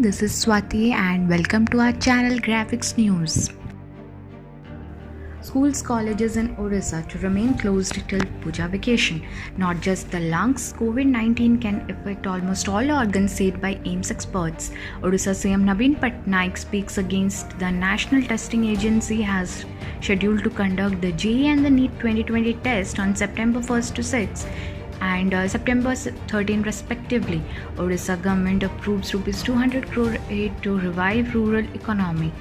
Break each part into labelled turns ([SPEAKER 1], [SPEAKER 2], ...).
[SPEAKER 1] this is Swati and welcome to our channel Graphics News. Schools, colleges in Odisha to remain closed till Puja vacation. Not just the lungs, COVID-19 can affect almost all organs, said by AIIMS experts. Odisha CM Naveen Patnaik speaks against the National Testing Agency has scheduled to conduct the JEE and the NEET 2020 test on September 1st to 6th and September 13 respectively. Odisha government approves Rs 200 crore aid to revive rural economy.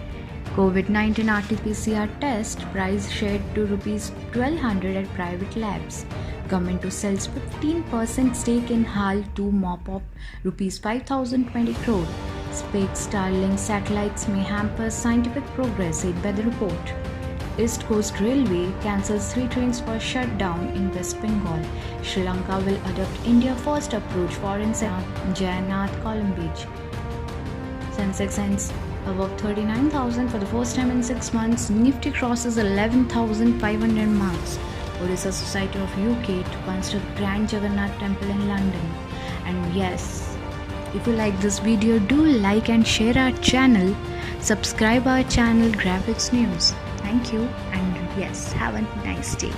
[SPEAKER 1] COVID-19 RT-PCR test price shared to Rs 1200 at private labs. Government to sells 15% stake in HAL to mop up Rs 5020 crore. Space Starlink satellites may hamper scientific progress, said by the report. East Coast Railway cancels 3 trains for shutdown in West Bengal. Sri Lanka will adopt India's first approach foreign Jayannath Column Beach. Sensex ends above 39,000 for the first time in 6 months. Nifty crosses 11,500 marks. Odisha Society of UK to construct Grand Jagannath Temple in London. And yes, if you like this video, do like and share our channel. Subscribe our channel Graphics News. Thank you and yes, have a nice day.